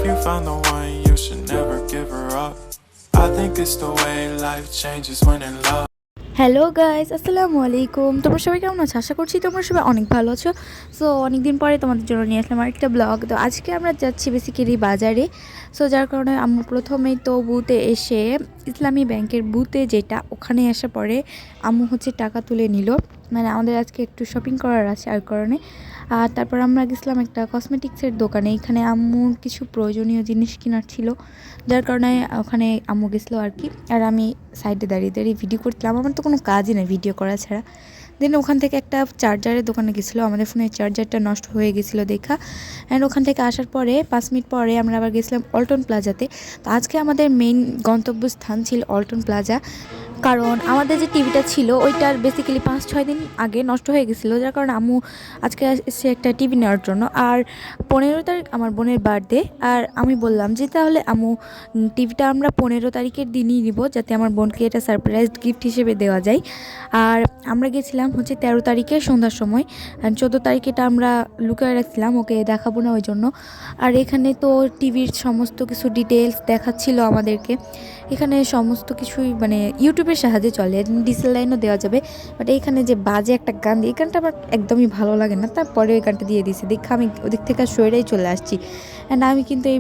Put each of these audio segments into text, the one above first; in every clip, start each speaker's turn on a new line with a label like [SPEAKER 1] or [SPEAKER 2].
[SPEAKER 1] you found the one, you should never give her up. I think it's the way life changes when in love.
[SPEAKER 2] Hello guys, আসসালামু আলাইকুম। তোমরা সবাই কেমন আছো? আশা করছি তোমরা সবাই অনেক ভালো আছো। সো অনেকদিন পরে তোমাদের জন্য নিয়ে আসলাম আরেকটা ব্লগ। তো আজকে আমরা যাচ্ছি বেসিক্যালি বাজারে। সো যার কারণে আম্মু প্রথমেই তো বুথে এসে ইসলামী ব্যাংকের বুথে যেটা, ওখানে আসার পরে আম্মু হচ্ছে টাকা তুলে নিল। মানে আমাদের আজকে একটু শপিং করার আছে আর কারণে। আর তারপর আমরা গেছিলাম একটা কসমেটিক্সের দোকানে। এখানে আম্মুর কিছু প্রয়োজনীয় জিনিস কেনার ছিল, যার কারণে ওখানে আম্মু গেছিলো আর কি। আর আমি সাইডে দাঁড়িয়ে দাঁড়িয়ে ভিডিও করছিলাম, আমার তো কোনো কাজই নেই ভিডিও করা ছাড়া। দেন ওখান থেকে একটা চার্জারের দোকানে গেছিলো, আমাদের ফোনের চার্জারটা নষ্ট হয়ে গেছিলো দেখা। অ্যান্ড ওখান থেকে আসার পরে 5 মিনিট পরে আমরা আবার গেছিলাম অল্টন প্লাজাতে। তো আজকে আমাদের মেইন গন্তব্যস্থান ছিল অল্টন প্লাজা, কারণ আমাদের যে টিভিটা ছিল ওইটার বেসিক্যালি 5-6 দিন আগে নষ্ট হয়ে গেছিলো, যার কারণে আম্মু আজকে এসে একটা টিভি নেওয়ার জন্য। আর 15 তারিখ আমার বোনের বার্থডে, আর আমি বললাম যে তাহলে আম্মু টিভিটা আমরা 15 তারিখের দিনই নিব, যাতে আমার বোনকে এটা সারপ্রাইজ গিফট হিসেবে দেওয়া যায়। আর আমরা গেছিলাম হচ্ছে 13 তারিখে সন্ধ্যার সময়, 14 তারিখে এটা আমরা লুকিয়ে রাখছিলাম, ওকে দেখাবো না ওই জন্য। আর এখানে তো টিভির সমস্ত কিছু ডিটেলস দেখাচ্ছিল আমাদেরকে। এখানে সমস্ত কিছুই মানে ইউটিউবের সাহায্যে চলে, ডিসেল লাইনও দেওয়া যাবে। বাট এইখানে যে বাজে একটা গান, এই গানটা আমার একদমই ভালো লাগে না, তারপরে ওই গানটা দিয়ে দিয়েছে দেখে আমি ওদিক থেকে সরেই চলে আসছি। অ্যান্ড আমি কিন্তু এই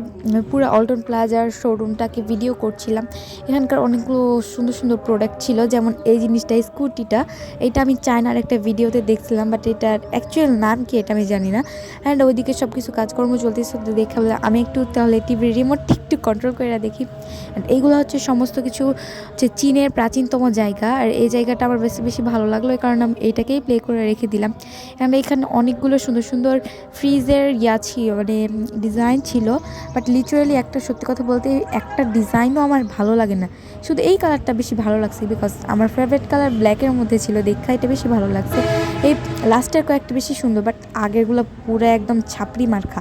[SPEAKER 2] পুরো অল্টন প্লাজার শোরুমটাকে ভিডিও করছিলাম। এখানকার অনেকগুলো সুন্দর সুন্দর প্রোডাক্ট ছিল, যেমন এই জিনিসটা, স্কুটিটা। এটা আমি চায়নার একটা ভিডিওতে দেখছিলাম, বাট এটার অ্যাকচুয়াল নাম কি এটা আমি জানি না। অ্যান্ড ওইদিকে সব কিছু কাজকর্ম চলতেছে, দেখে আমি একটু তাহলে টিভির রিমোটটি একটু কন্ট্রোল করে দেখি। অ্যান্ড এইগুলো হচ্ছে সমস্ত কিছু হচ্ছে চীনের প্রাচীনতম জায়গা, আর এই জায়গাটা আমার বেশি বেশি ভালো লাগলো, এই কারণে আমি এইটাকেই প্লে করে রেখে দিলাম। অ্যান্ড এখানে অনেকগুলো সুন্দর সুন্দর ফ্রিজের ছিল, মানে ডিজাইন ছিল। বাট লিটারালি একটা সত্যি কথা বলতে, একটা ডিজাইনও আমার ভালো লাগে না, শুধু এই কালারটা বেশি ভালো লাগছে, বিকজ আমার ফেভারিট কালার ব্ল্যাকের মধ্যে ছিল, দেখা এটা বেশি ভালো লাগছে। এই লাস্টের কয়েকটা বেশি সুন্দর, বাট আগেরগুলো পুরো একদম ছাপড়ি মার্খা।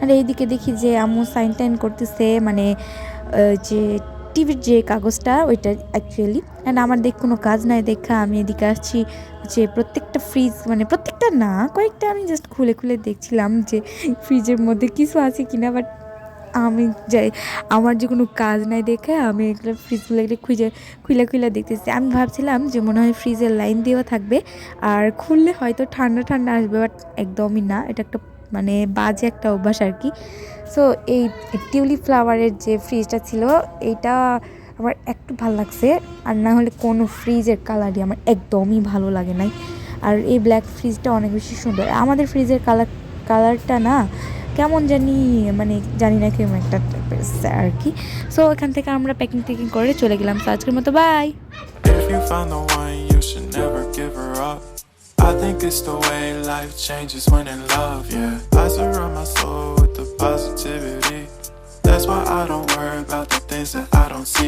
[SPEAKER 2] আর এইদিকে দেখি যে আম্মু সাইন টাইন করতেছে, মানে যে টিভির যে কাগজটা ওইটা অ্যাকচুয়ালি। অ্যান্ড আমার দেখ কোনো কাজ নাই দেখা আমি এদিকে আসছি, যে প্রত্যেকটা ফ্রিজ, মানে প্রত্যেকটা না, কয়েকটা আমি জাস্ট খুলে খুলে দেখছিলাম যে ফ্রিজের মধ্যে কিছু আছে কিনা। বাট আমি যাই, আমার যে কোনো কাজ নাই দেখে আমি এগুলো ফ্রিজগুলো খুলে খুলে দেখতেছি। আমি ভাবছিলাম যে মনে হয় ফ্রিজের লাইন দেওয়া থাকবে আর খুললে হয়তো ঠান্ডা ঠান্ডা আসবে, বাট একদমই না। এটা একটা মানে বাজে একটা অভ্যাস আর কি। সো এই টিউলিপ ফ্লাওয়ারের যে ফ্রিজটা ছিল, এইটা আমার একটু ভালো লাগছে, আর না হলে কোনো ফ্রিজের কালারই আমার একদমই ভালো লাগে নাই। আর এই ব্ল্যাক ফ্রিজটা অনেক বেশি সুন্দর। আমাদের ফ্রিজের কালারটা না কেমন জানি, মানে জানি না কেমন একটা আর কি। সো এখান থেকে আমরা প্যাকিং করে চলে গেলাম। তো আজকের মতো by.
[SPEAKER 1] If you found the one, you should never give her up. I think it's the way life changes when in love, yeah. I surround my soul with the positivity. That's why I don't worry about the things that I don't see.